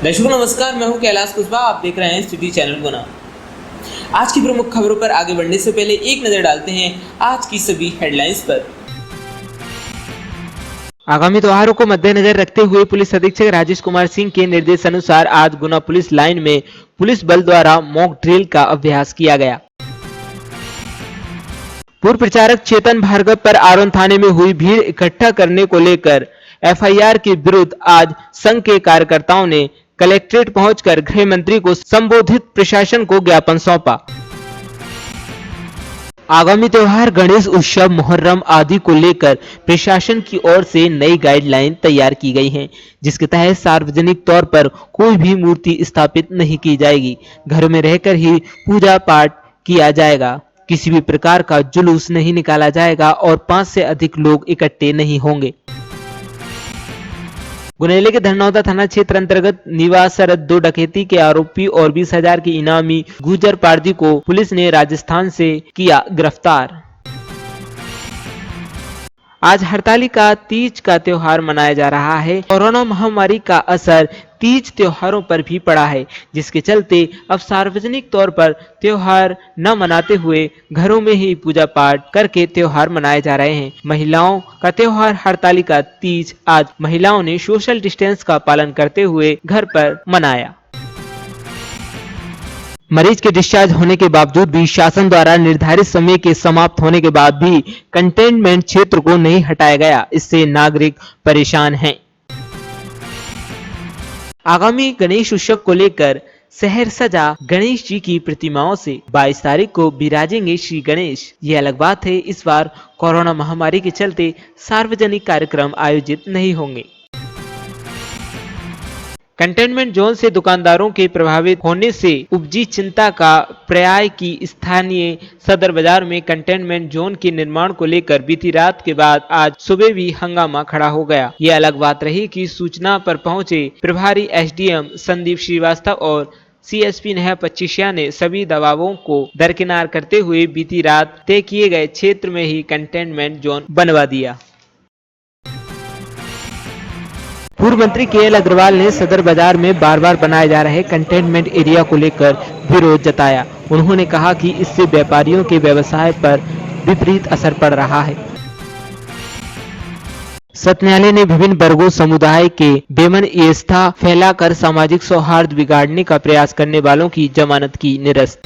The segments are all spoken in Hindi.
दर्शकों नमस्कार, मैं हूं कैलाश कुशवाहा। आप देख रहे हैं सिटी चैनल गुना। आज की प्रमुख खबरों पर आगे बढ़ने से पहले एक नजर डालते हैं आज की सभी हेडलाइंस पर। आगामी त्योहारों को मद्देनजर रखते हुए पुलिस अधीक्षक राजेश कुमार सिंह के निर्देशानुसार आज गुना पुलिस लाइन में पुलिस बल द्वारा मॉक ड्रिल का अभ्यास किया गया। पूर्व प्रचारक चेतन भार्गव पर आरोन थाने में हुई भीड़ इकट्ठा करने को लेकर एफआईआर के विरुद्ध आज संघ के कार्यकर्ताओं ने कलेक्ट्रेट पहुंचकर गृह मंत्री को संबोधित प्रशासन को ज्ञापन सौंपा। आगामी त्योहार गणेश उत्सव, मुहर्रम आदि को लेकर प्रशासन की ओर से नई गाइडलाइन तैयार की गई हैं, जिसके तहत सार्वजनिक तौर पर कोई भी मूर्ति स्थापित नहीं की जाएगी। घर में रहकर ही पूजा पाठ किया जाएगा। किसी भी प्रकार का जुलूस नहीं निकाला जाएगा और 5 से अधिक लोग इकट्ठे नहीं होंगे। गुनेले के धनौदा थाना क्षेत्र अंतर्गत निवासरत 2 डकैती के आरोपी और 20,000 के इनामी गुजर पारदी को पुलिस ने राजस्थान से किया गिरफ्तार। आज हरतालिका तीज का त्योहार मनाया जा रहा है। कोरोना महामारी का असर तीज त्योहारों पर भी पड़ा है, जिसके चलते अब सार्वजनिक तौर पर त्योहार न मनाते हुए घरों में ही पूजा पाठ करके त्योहार मनाए जा रहे हैं। महिलाओं का त्योहार हरतालिका तीज आज महिलाओं ने सोशल डिस्टेंस का पालन करते हुए घर पर मनाया। मरीज के डिस्चार्ज होने के बावजूद भी शासन द्वारा निर्धारित समय के समाप्त होने के बाद भी कंटेनमेंट क्षेत्र को नहीं हटाया गया। इससे नागरिक परेशान हैं। आगामी गणेश उत्सव को लेकर शहर सजा। गणेश जी की प्रतिमाओं से 22 तारीख को विराजेंगे श्री गणेश। ये अलग बात है, इस बार कोरोना महामारी के चलते सार्वजनिक कार्यक्रम आयोजित नहीं होंगे। कंटेनमेंट जोन से दुकानदारों के प्रभावित होने से उपजी चिंता का पर्याय की स्थानीय सदर बाजार में कंटेनमेंट जोन के निर्माण को लेकर बीती रात के बाद आज सुबह भी हंगामा खड़ा हो गया। यह अलग बात रही कि सूचना पर पहुंचे प्रभारी एसडीएम संदीप श्रीवास्तव और सीएसपी नेहा पच्चीसिया ने सभी दबावों को दरकिनार करते हुए बीती रात तय किए गए क्षेत्र में ही कंटेनमेंट जोन बनवा दिया। पूर्व मंत्री केएल अग्रवाल ने सदर बाजार में बार बार बनाए जा रहे कंटेनमेंट एरिया को लेकर विरोध जताया। उन्होंने कहा कि इससे व्यापारियों के व्यवसाय पर विपरीत असर पड़ रहा है। सत्र न्यायालय ने विभिन्न वर्गों समुदाय के बेमन-ए-आस्था फैलाकर सामाजिक सौहार्द बिगाड़ने का प्रयास करने वालों की जमानत की निरस्त।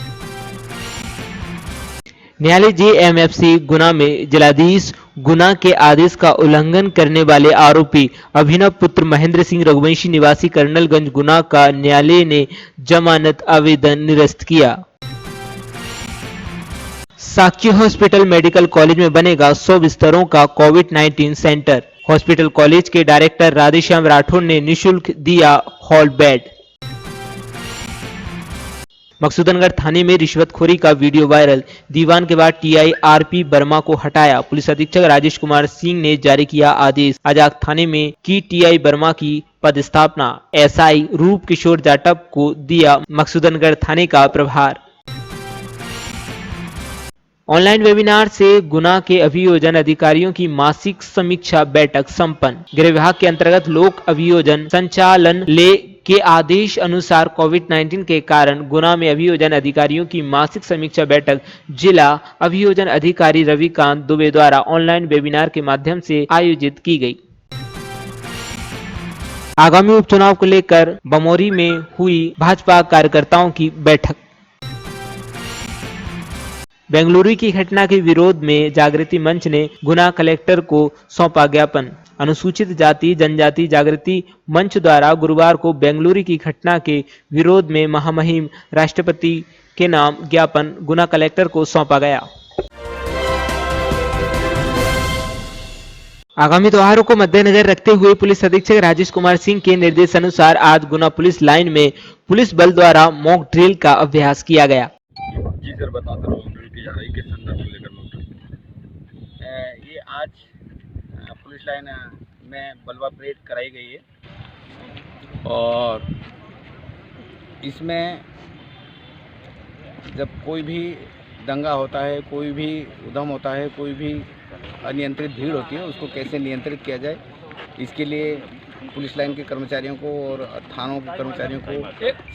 न्यायालय जेएमएफसी गुना में जिलाधीश गुना के आदेश का उल्लंघन करने वाले आरोपी अभिनव पुत्र महेंद्र सिंह रघुवंशी निवासी कर्नलगंज गुना का न्यायालय ने जमानत आवेदन निरस्त किया। साक्षी हॉस्पिटल मेडिकल कॉलेज में बनेगा 100 बिस्तरों का कोविड-19 सेंटर। हॉस्पिटल कॉलेज के डायरेक्टर राधेश्याम राठौर ने निःशुल्क दिया हॉल बेड। मकसूदनगढ़ थाने में रिश्वतखोरी का वीडियो वायरल। दीवान के बाद टीआई आरपी वर्मा को हटाया। पुलिस अधीक्षक राजेश कुमार सिंह ने जारी किया आदेश। आजाद थाने में की टीआई वर्मा की पदस्थापना। एसआई रूप किशोर जाटव को दिया मकसूदनगढ़ थाने का प्रभार। ऑनलाइन वेबिनार से गुना के अभियोजन अधिकारियों की मासिक समीक्षा बैठक संपन्न। गृह विभाग के अंतर्गत लोक अभियोजन संचालनालय के आदेश अनुसार कोविड-19 के कारण गुना में अभियोजन अधिकारियों की मासिक समीक्षा बैठक जिला अभियोजन अधिकारी रविकांत दुबे द्वारा ऑनलाइन वेबिनार के माध्यम से आयोजित की गई। आगामी उपचुनाव को लेकर बमोरी में हुई भाजपा कार्यकर्ताओं की बैठक। बेंगलुरु की घटना के विरोध में जागृति मंच ने गुना कलेक्टर को सौंपा ज्ञापन। अनुसूचित जाति जनजाति जागृति मंच द्वारा गुरुवार को बेंगलुरु की घटना के विरोध में महामहिम राष्ट्रपति के नाम ज्ञापन गुना कलेक्टर को सौंपा गया। आगामी त्योहारों को मद्देनजर रखते हुए पुलिस अधीक्षक राजेश कुमार सिंह के निर्देशानुसार आज गुना पुलिस लाइन में पुलिस बल द्वारा मॉक ड्रिल का अभ्यास किया गया। जी सर, बताते रहो ड्रिल की जा रही किस संदर्भ को लेकर ये आज पुलिस लाइन में बलवा परेड कराई गई है और इसमें जब कोई भी दंगा होता है, कोई भी उधम होता है, कोई भी अनियंत्रित भीड़ होती है, उसको कैसे नियंत्रित किया जाए, इसके लिए पुलिस लाइन के कर्मचारियों को और थानों के कर्मचारियों को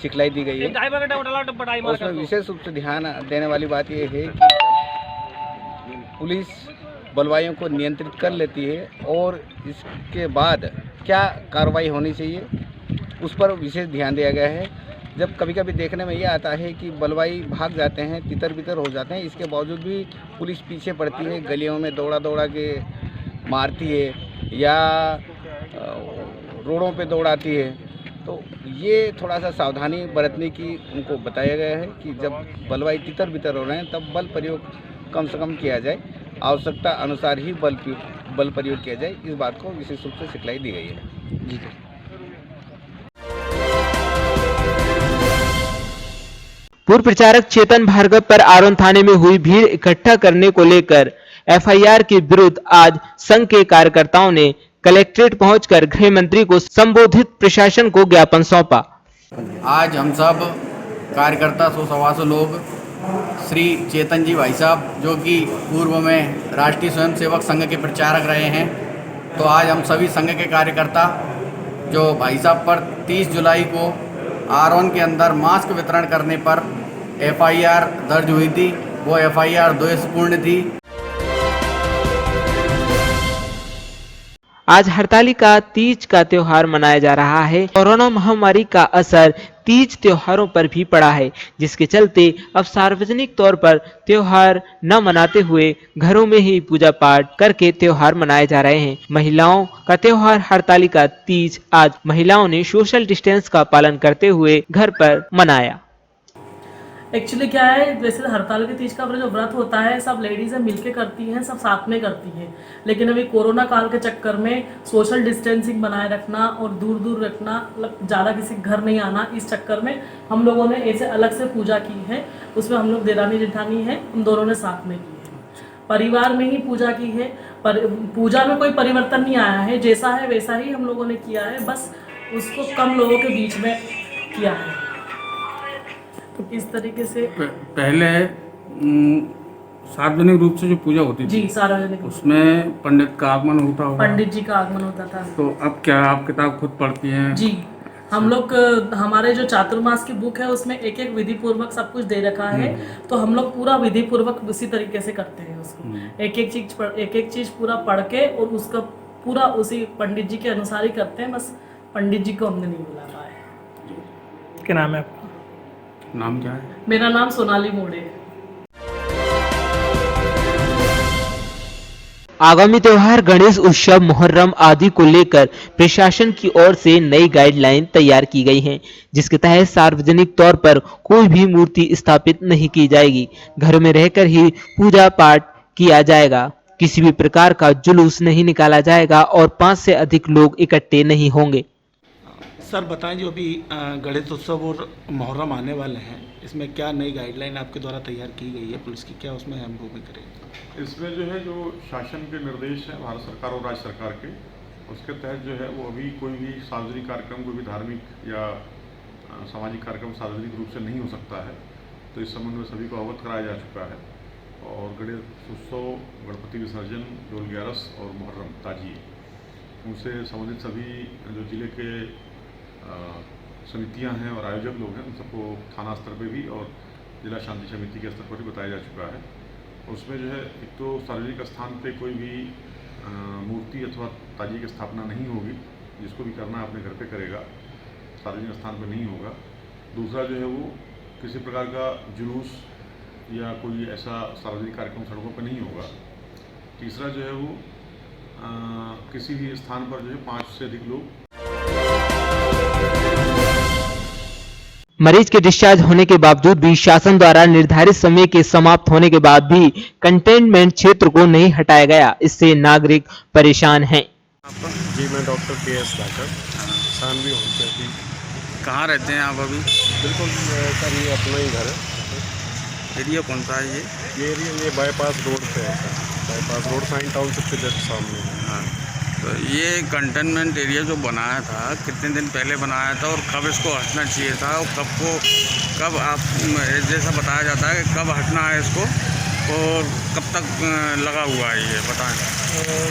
सिखलाई दी गई है। और उसमें विशेष रूप से ध्यान देने वाली बात यह है कि पुलिस बलवाइयों को नियंत्रित कर लेती है और इसके बाद क्या कार्रवाई होनी चाहिए उस पर विशेष ध्यान दिया गया है। जब कभी कभी देखने में ये आता है कि बलवाई भाग जाते हैं, तितर बितर हो जाते हैं, इसके बावजूद भी पुलिस पीछे पड़ती है, गलियों में दौड़ा दौड़ा के मारती है या रोडों पे दौड़ाती है। तो ये थोड़ा सा सावधानी बरतने की उनको बताया गया है कि जब बलवाई तितर बितर हो रहे हैं तब बल प्रयोग कम से कम किया जाए, आवश्यकता अनुसार ही बल प्रयोग किया जाए। इस बात को विशेष रूप से सिखलाई दी गई है। जी पूर्व प्रचारक चेतन भार्गव पर आरोन थाने में हुई भीड़ इकट्ठा करने को लेकर एफआईआर के विरुद्ध आज संघ के कार्यकर्ताओं ने कलेक्ट्रेट पहुंचकर गृह मंत्री को संबोधित प्रशासन को ज्ञापन सौंपा। आज हम सब कार्यकर्ता 100-125 लोग श्री चेतन जी भाई साहब जो कि पूर्व में राष्ट्रीय स्वयंसेवक संघ के प्रचारक रहे हैं, तो आज हम सभी संघ के कार्यकर्ता जो भाई साहब पर 30 जुलाई को आरोन के अंदर मास्क वितरण करने पर एफआईआर दर्ज हुई थी, वो एफआईआर द्वेषपूर्ण थी। आज हरतालिका तीज का त्योहार मनाया जा रहा है। कोरोना महामारी का असर तीज त्योहारों पर भी पड़ा है, जिसके चलते अब सार्वजनिक तौर पर त्योहार न मनाते हुए घरों में ही पूजा पाठ करके त्योहार मनाए जा रहे हैं। महिलाओं का त्योहार हरतालिका तीज आज महिलाओं ने सोशल डिस्टेंस का पालन करते हुए घर पर मनाया। एक्चुअली क्या है, वैसे हरतालिका तीज का जो व्रत होता है सब लेडीज़ें मिलके करती हैं, सब साथ में करती हैं, लेकिन अभी कोरोना काल के चक्कर में सोशल डिस्टेंसिंग बनाए रखना और दूर दूर रखना, मतलब ज़्यादा किसी घर नहीं आना, इस चक्कर में हम लोगों ने ऐसे अलग से पूजा की है। उसमें हम लोग देरानी जेठानी है, हम दोनों ने साथ में की है, परिवार में ही पूजा की है। पर पूजा में कोई परिवर्तन नहीं आया है, जैसा है वैसा ही हम लोगों ने किया है, बस उसको कम लोगों के बीच में किया है। तो इस तरीके से पहले सार्वजनिक रूप से जो पूजा होती थी, जी सार्वजनिक, उसमें पंडित का आगमन होता होगा। पंडित जी का आगमन होता था। तो अब क्या आप किताब खुद पढ़ती हैं? जी, हम लोग हमारे जो चातुर्मास की बुक है उसमें एक एक विधि पूर्वक सब कुछ दे रखा है, तो हम लोग पूरा विधि पूर्वक उसी तरीके से करते हैं उसको। एक एक चीज पूरा पढ़ के और उसका पूरा उसी पंडित जी के अनुसार ही करते हैं। बस पंडित जी को हमने नहीं बुला पाए। क्या नाम है आपका? नाम क्या है? मेरा नाम सोनाली मोड़े है। आगामी त्योहार गणेश उत्सव, मुहर्रम आदि को लेकर प्रशासन की ओर से नई गाइडलाइन तैयार की गई हैं, जिसके तहत सार्वजनिक तौर पर कोई भी मूर्ति स्थापित नहीं की जाएगी। घर में रहकर ही पूजा पाठ किया जाएगा। किसी भी प्रकार का जुलूस नहीं निकाला जाएगा और 5 से अधिक लोग इकट्ठे नहीं होंगे। सर बताएं, जो अभी गणेश उत्सव और मुहर्रम आने वाले हैं, इसमें क्या नई गाइडलाइन आपके द्वारा तैयार की गई है पुलिस की, क्या उसमें हम भूमिका करेंगे? इसमें जो है जो शासन के निर्देश हैं भारत सरकार और राज्य सरकार के, उसके तहत जो है वो अभी कोई भी सार्वजनिक कार्यक्रम, कोई भी धार्मिक या सामाजिक कार्यक्रम सार्वजनिक रूप से नहीं हो सकता है। तो इस संबंध में सभी को अवगत कराया जा चुका है। और गणेश उत्सव, गणपति विसर्जन, डोल ग्यारस और मुहर्रम ताजिए, उनसे संबंधित सभी जो जिले के समितियां हैं और आयोजक लोग हैं, उन सबको थाना स्तर पे भी और जिला शांति समिति के स्तर पर भी बताया जा चुका है। उसमें जो है एक तो सार्वजनिक स्थान पे कोई भी मूर्ति अथवा ताजिए की स्थापना नहीं होगी। जिसको भी करना है अपने घर पे करेगा, सार्वजनिक स्थान पे नहीं होगा। दूसरा जो है वो किसी प्रकार का जुलूस या कोई ऐसा सार्वजनिक कार्यक्रम सड़कों पर नहीं होगा। तीसरा जो है वो किसी भी स्थान पर जो है 5 से अधिक लोग। मरीज के डिस्चार्ज होने के बावजूद भी शासन द्वारा निर्धारित समय के समाप्त होने के बाद भी कंटेनमेंट क्षेत्र को नहीं हटाया गया। इससे नागरिक परेशान हैं। जी मैं डॉक्टर के.एस. धाकर, सानवी होम्योपैथी। कहाँ रहते हैं आप अभी? बिल्कुल सर, ये अपना ही घर है। एरिया कौन सा है ये एरिया ये बाईपास रोड पे है सर, बाईपास रोड साइन टाउनशिप के जस्ट सामने है। हाँ, तो ये कंटेनमेंट एरिया जो बनाया था, कितने दिन पहले बनाया था और कब इसको हटना चाहिए था और कब आप जैसा बताया जाता है कि कब हटना है इसको, और कब तक लगा हुआ है ये बताएं।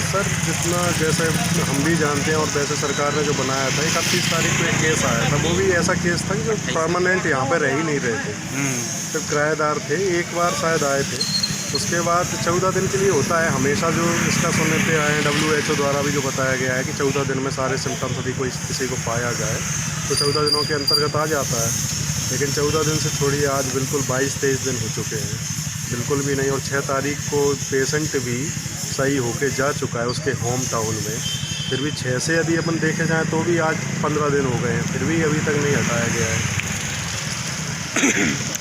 सर जितना जैसे हम भी जानते हैं और वैसे सरकार ने जो बनाया था 31 तारीख को एक केस आया था, वो भी ऐसा केस था कि जो परमानेंट यहाँ पे रह ही नहीं रहे थे, सिर्फ किराएदार थे। एक बार शायद आए थे, उसके बाद 14 दिन के लिए होता है हमेशा। जो इसका सुनने पे आए हैं WHO द्वारा भी जो बताया गया है कि 14 दिन में सारे सिम्टम्स यदि कोई किसी को पाया जाए तो 14 दिनों के अंतर्गत आ जाता है। लेकिन 14 दिन से छोड़िए, आज बिल्कुल 22-23 दिन हो चुके हैं, बिल्कुल भी नहीं। और 6 तारीख को पेशेंट भी सही होके जा चुका है उसके होम टाउन में, फिर भी 6 से यदि अपन देखे जाएँ तो भी आज 15 दिन हो गए हैं, फिर भी अभी तक नहीं हटाया गया है।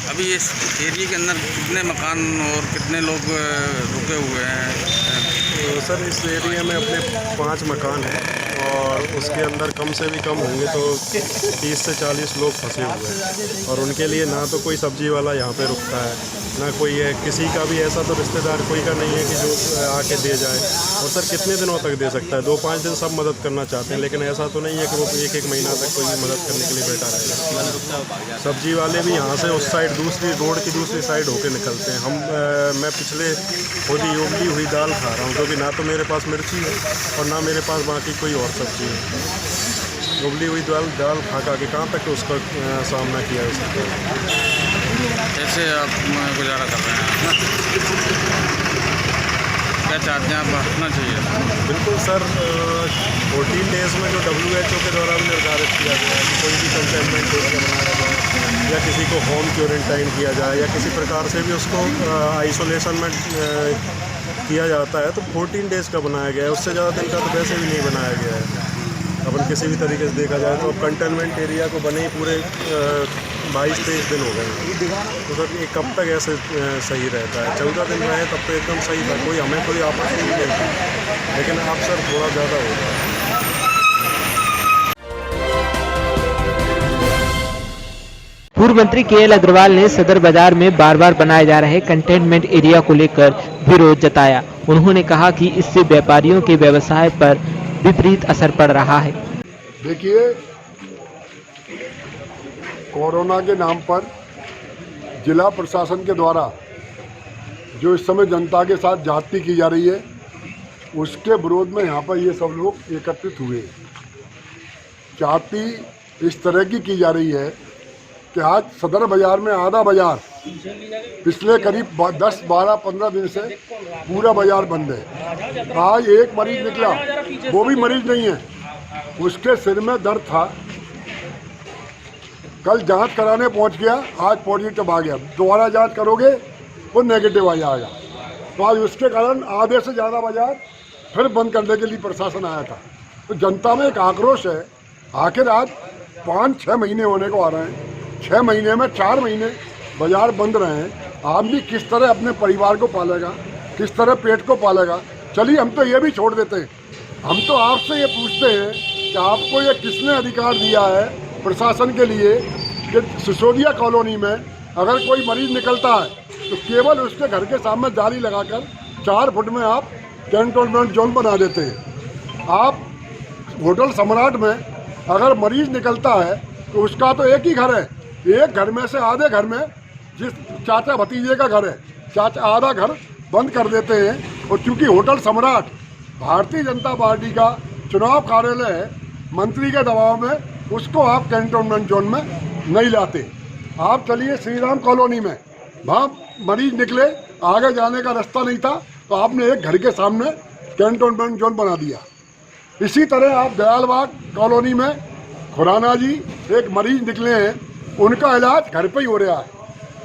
अभी इस एरिया के अंदर कितने मकान और कितने लोग रुके हुए हैं? तो सर इस एरिया में अपने 5 मकान हैं और उसके अंदर कम से भी कम होंगे तो 30 से 40 लोग फंसे हुए हैं। और उनके लिए ना तो कोई सब्जी वाला यहाँ पे रुकता है, ना कोई है, किसी का भी ऐसा तो रिश्तेदार कोई का नहीं है कि जो आके दे जाए। और सर कितने दिनों तक दे सकता है? 2-5 दिन सब मदद करना चाहते हैं, लेकिन ऐसा तो नहीं है कि वो 1-1 महीना तक कोई भी मदद करने के लिए बैठा रहेगा। सब्जी वाले भी यहाँ से उस साइड दूसरी रोड की दूसरी साइड होके निकलते हैं। मैं पिछले खुद ही उबली हुई दाल खा रहा हूँ, क्योंकि ना तो मेरे पास मिर्ची है और ना मेरे पास बाकी कोई और सब्जी है। उबली हुई दाल खा के कहाँ तक उसका सामना किया जा सकता है? कैसे आप गुजारा कर रहे हैं? क्या चाहते हैं आप? हटना चाहिए बिल्कुल सर। 14 डेज़ में जो WHO के द्वारा भी निर्धारित किया गया है कि कोई भी कंटेनमेंट एरिया बनाया जाए या किसी को होम क्वारंटाइन किया जाए या किसी प्रकार से भी उसको आइसोलेशन में किया जाता है, तो 14 डेज़ का बनाया गया है। उससे ज़्यादा दिन का तो वैसे भी नहीं बनाया गया है। अपन किसी भी तरीके से देखा जाए तो कंटेनमेंट एरिया को बने ही पूरे 22-23 दिन हो गए। तो सर ये कब तक ऐसे सही रहता है? 14 दिन रहे तब तो एकदम सही था, कोई हमें कोई आपत्ति नहीं थी, लेकिन अब सर थोड़ा ज़्यादा हो रहा है। पूर्व मंत्री KL अग्रवाल ने सदर बाजार में बार बार बनाए जा रहे कंटेनमेंट एरिया को लेकर विरोध जताया। उन्होंने कहा कि इससे व्यापारियों के व्यवसाय पर विपरीत असर पड़ रहा है। देखिए, कोरोना के नाम पर जिला प्रशासन के द्वारा जो इस समय जनता के साथ ज्यादती की जा रही है, उसके विरोध में यहाँ पर ये सब लोग एकत्रित हुए। ज्यादती इस तरह की जा रही है कि आज सदर बाजार में आधा बाजार पिछले करीब 10, 12, 15 दिन से पूरा बाजार बंद है। आज एक मरीज निकला, वो भी मरीज नहीं है, उसके सिर में दर्द था, कल जांच कराने पहुंच गया, आज पॉजिटिव आ गया। दोबारा जांच करोगे वो नेगेटिव आ जाएगा। तो आज उसके कारण आधे से ज़्यादा बाजार फिर बंद करने के लिए प्रशासन आया था। तो जनता में एक आक्रोश है। आखिर आज 5-6 महीने होने को आ रहे हैं, 6 महीने में 4 महीने बाजार बंद रहे हैं। आदमी किस तरह अपने परिवार को पालेगा, किस तरह पेट को पालेगा? चलिए हम तो ये भी छोड़ देते हैं, हम तो आपसे ये पूछते हैं कि आपको ये किसने अधिकार दिया है प्रशासन के लिए कि सिसोदिया कॉलोनी में अगर कोई मरीज निकलता है तो केवल उसके घर के सामने जाली लगाकर 4 फुट में आप कैंटोनमेंट जोन बना देते हैं। आप होटल सम्राट में अगर मरीज निकलता है तो उसका तो एक ही घर है, एक घर में से आधे घर में जिस चाचा भतीजे का घर है, चाचा आधा घर बंद कर देते हैं। और चूँकि होटल सम्राट भारतीय जनता पार्टी का चुनाव कार्यालय है, मंत्री के दबाव में उसको आप कैंटोनमेंट जोन में नहीं लाते। आप चलिए श्री राम कॉलोनी में, वहाँ मरीज निकले, आगे जाने का रास्ता नहीं था तो आपने एक घर के सामने कैंटोनमेंट जोन बना दिया। इसी तरह आप दयालबाग कॉलोनी में खुराना जी एक मरीज निकले हैं, उनका इलाज घर पे ही हो रहा है।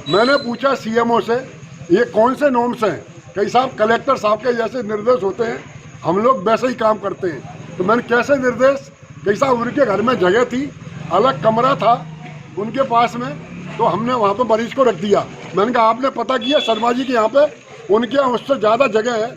मैंने पूछा CMO से ये कौन से नॉर्म्स हैं? कई साहब कलेक्टर साहब के जैसे निर्देश होते हैं, हम लोग वैसे ही काम करते हैं। तो मैंने कैसे निर्देश? कई साहब उनके घर में जगह थी, अलग कमरा था उनके पास में, तो हमने वहाँ पे मरीज को रख दिया। मैंने कहा आपने पता किया शर्मा जी के यहाँ पे उनके यहाँ उससे ज़्यादा जगह है।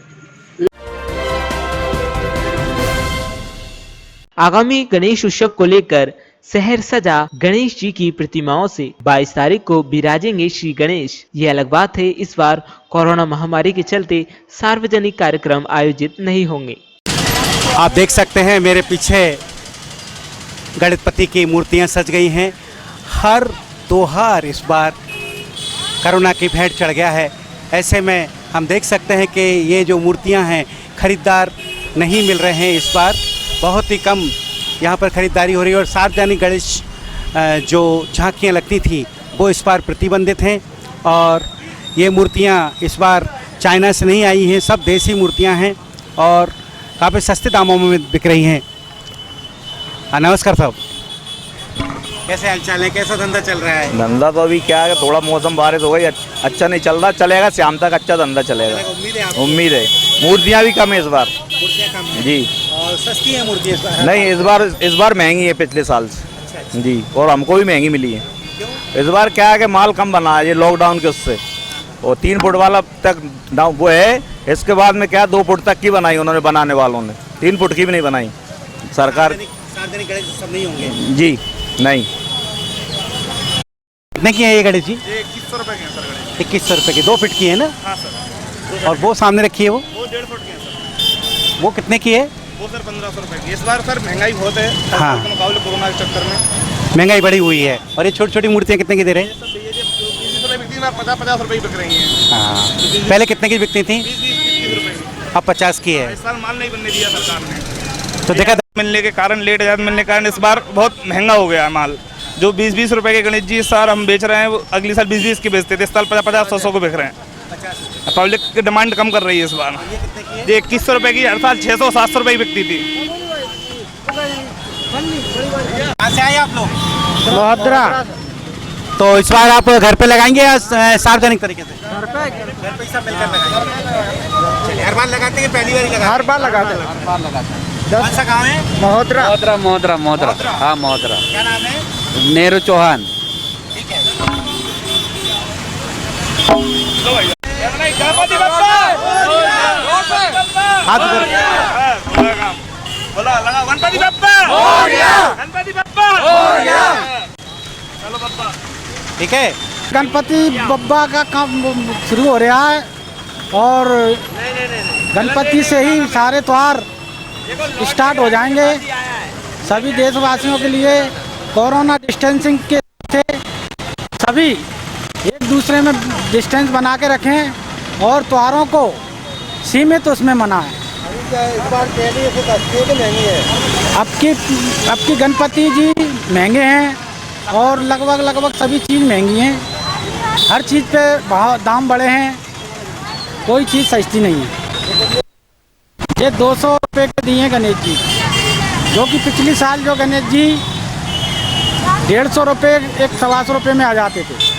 आगामी गणेश उत्सव को लेकर शहर सजा गणेश जी की प्रतिमाओं से 22 तारीख को विराजेंगे श्री गणेश। ये अलग बात है, इस बार कोरोना महामारी के चलते सार्वजनिक कार्यक्रम आयोजित नहीं होंगे। आप देख सकते हैं मेरे पीछे गणपति की मूर्तियां सज गई हैं। हर त्योहार इस बार कोरोना की भेंट चढ़ गया है। ऐसे में हम देख सकते हैं कि ये जो मूर्तियां हैं खरीदार नहीं मिल रहे हैं। इस बार बहुत ही कम यहाँ पर ख़रीदारी हो रही है और सार्वजनिक गणेश जो झांकियाँ लगती थी वो इस बार प्रतिबंधित हैं और ये मूर्तियाँ इस बार चाइना से नहीं आई हैं, सब देसी मूर्तियाँ हैं और काफ़ी सस्ते दामों में बिक रही हैं। नमस्कार साहब, कैसे हालचाल है, कैसा धंधा चल रहा है? धंधा तो अभी क्या है, थोड़ा मौसम बारिश हो गई, अच्छा नहीं चल रहा, चलेगा शाम तक अच्छा धंधा चलेगा। उम्मीद है। मूर्तियाँ भी कम है इस बार। मूर्तियाँ कम हैं जी। और सस्ती है मूर्ति इस बार? नहीं, इस बार महंगी है पिछले साल से। अच्छा। जी, और हमको भी महंगी मिली है। इस बार क्या है कि माल कम बना है ये लॉकडाउन के उससे, और 3 फुट वाला तक वो है। इसके बाद में क्या 2 फुट तक की बनाई उन्होंने, बनाने वालों ने 3 फुट की भी नहीं बनाई सरकार। सार्वजनिक गणेश सब नहीं होंगे? जी नहीं। कितने की है ये गणेश जी? 2100 रुपये की है सर गणेश। 2100 रुपये की, 2 फीट की है ना? हाँ सर। और वो सामने रखी है वो 1.5 फुट की है सर। वो कितने की है? वो सर 1500 रुपये की। इस बार सर महंगाई बहुत है। हाँ। के मुकाबले कोरोना के चक्कर में महंगाई बढ़ी हुई है। और ये छोटी छोटी मूर्तियाँ कितने की दे रहे हैं? 20 रुपये बिकती है, 50 रुपये बिक रही हैं। हाँ, पहले कितने की बिकती थी? 20 रुपये की। अब 50 की है। इस साल माल नहीं बनने दिया सरकार ने, तो देखा मिलने के कारण, लेट आजाद मिलने के कारण इस बार बहुत महंगा हो गया है माल। जो 20-20 रुपए के गणेश जी इस साल हम बेच रहे हैं, वो अगली साल 20-20 की बेचते थे, इस साल 50-50-100 को बेच रहे हैं। पब्लिक की डिमांड कम कर रही है इस बार। ये 2100 रुपए की हर साल 600-700 रुपए की बिकती थी। कहाँ से आए आप लोग? महोदरा। तो इस बार आप घर पे लगाएंगे या सार्वजनिक तरीके से? घर पे सब मिलकर लगाएंगे। चलिए, हर बार लगाते हैं, पहली बार ही लगाते हैं? हर बार लगाते हैं। हर बार लगाते हैं। कौन सा गाँव है? महोदरा। महोदरा। हाँ, महोदरा। क्या नाम है? नेहरू चौहान। ठीक है। हाथ ठीक है। गणपति बप्पा का काम शुरू हो रहा है और गणपति से ही सारे त्योहार स्टार्ट हो जाएंगे। सभी देशवासियों के लिए कोरोना डिस्टेंसिंग के से सभी एक दूसरे में डिस्टेंस बना के रखें और त्योहारों को सीमित उसमें मनाएं। इस बार पहले से सस्ती है महंगी है? अब की गणपति जी महंगे हैं और लगभग सभी चीज़ महंगी हैं। हर चीज़ पे दाम बढ़े हैं, कोई चीज़ सस्ती नहीं है। ये 200 रुपये के दिए गणेश जी, जो कि पिछली साल जो गणेश जी 150 रुपये 125 रुपये में आ जाते थे।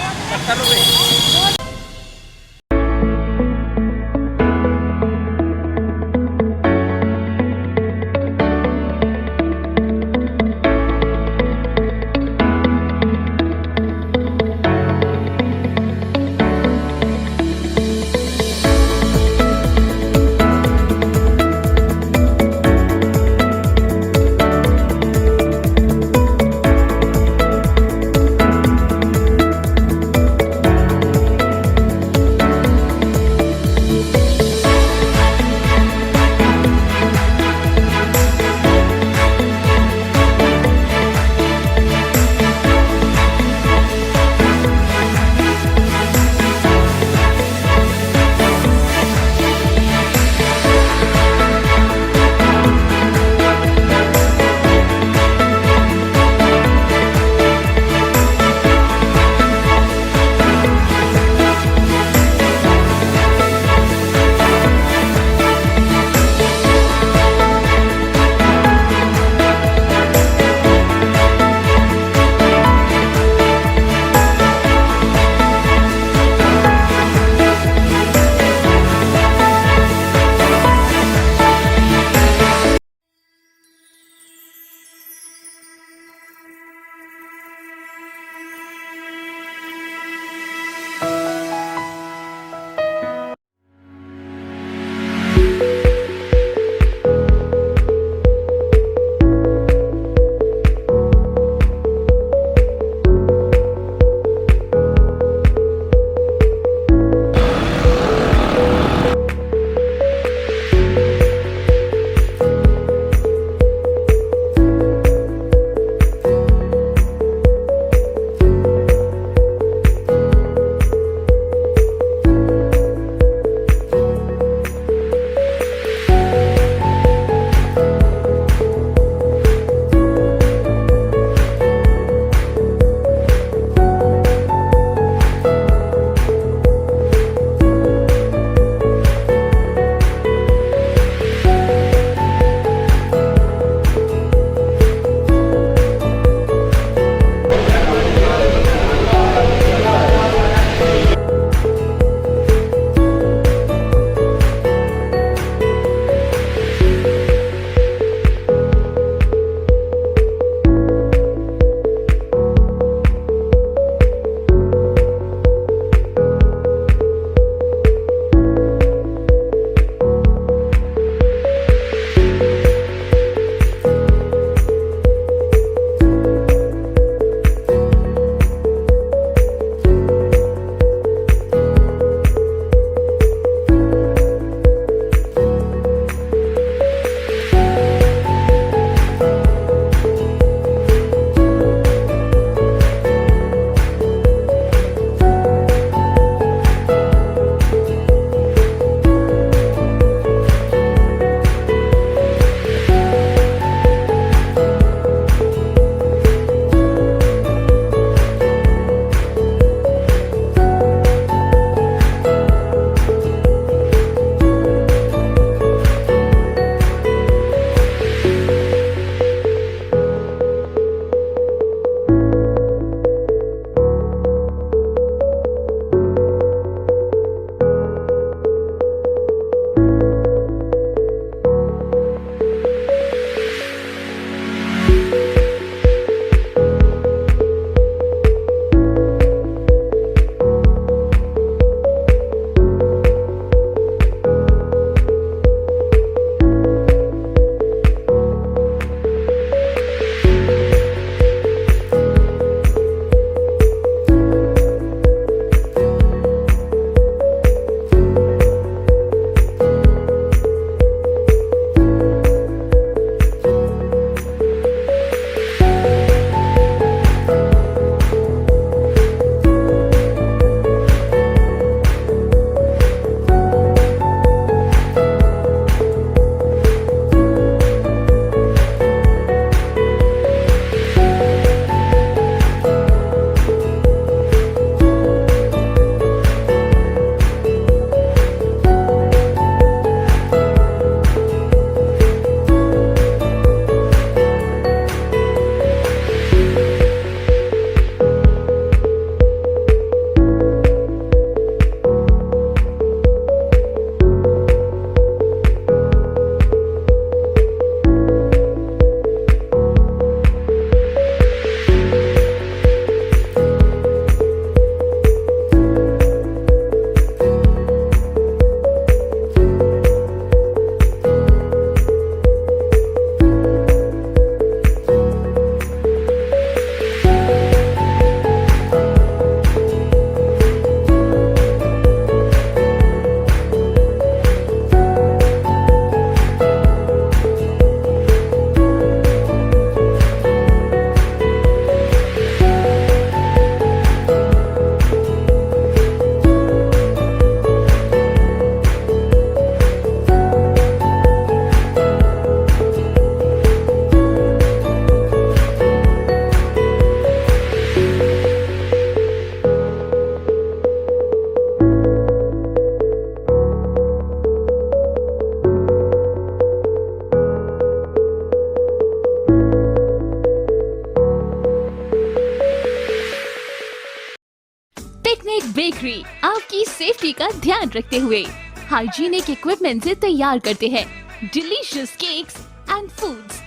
बेकरी आपकी सेफ्टी का ध्यान रखते हुए हाइजीनिक इक्विपमेंट से तैयार करते हैं डिलीशियस केक्स एंड फूड्स,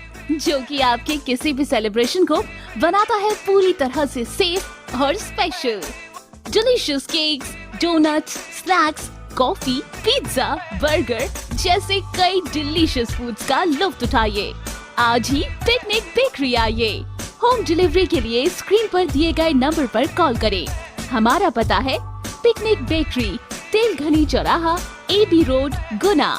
जो कि आपके किसी भी सेलिब्रेशन को बनाता है पूरी तरह से सेफ और special. Delicious cakes, donuts, snacks, coffee, pizza, burger जैसे कई डिलीशियस फूड्स का लुत्फ उठाइए। आज ही पिकनिक बेकरी आइए। होम डिलीवरी के लिए स्क्रीन पर दिए गए नंबर पर कॉल करें। हमारा पता है पिकनिक बेकरी, तेलघनी चौराहा, AB रोड, गुना।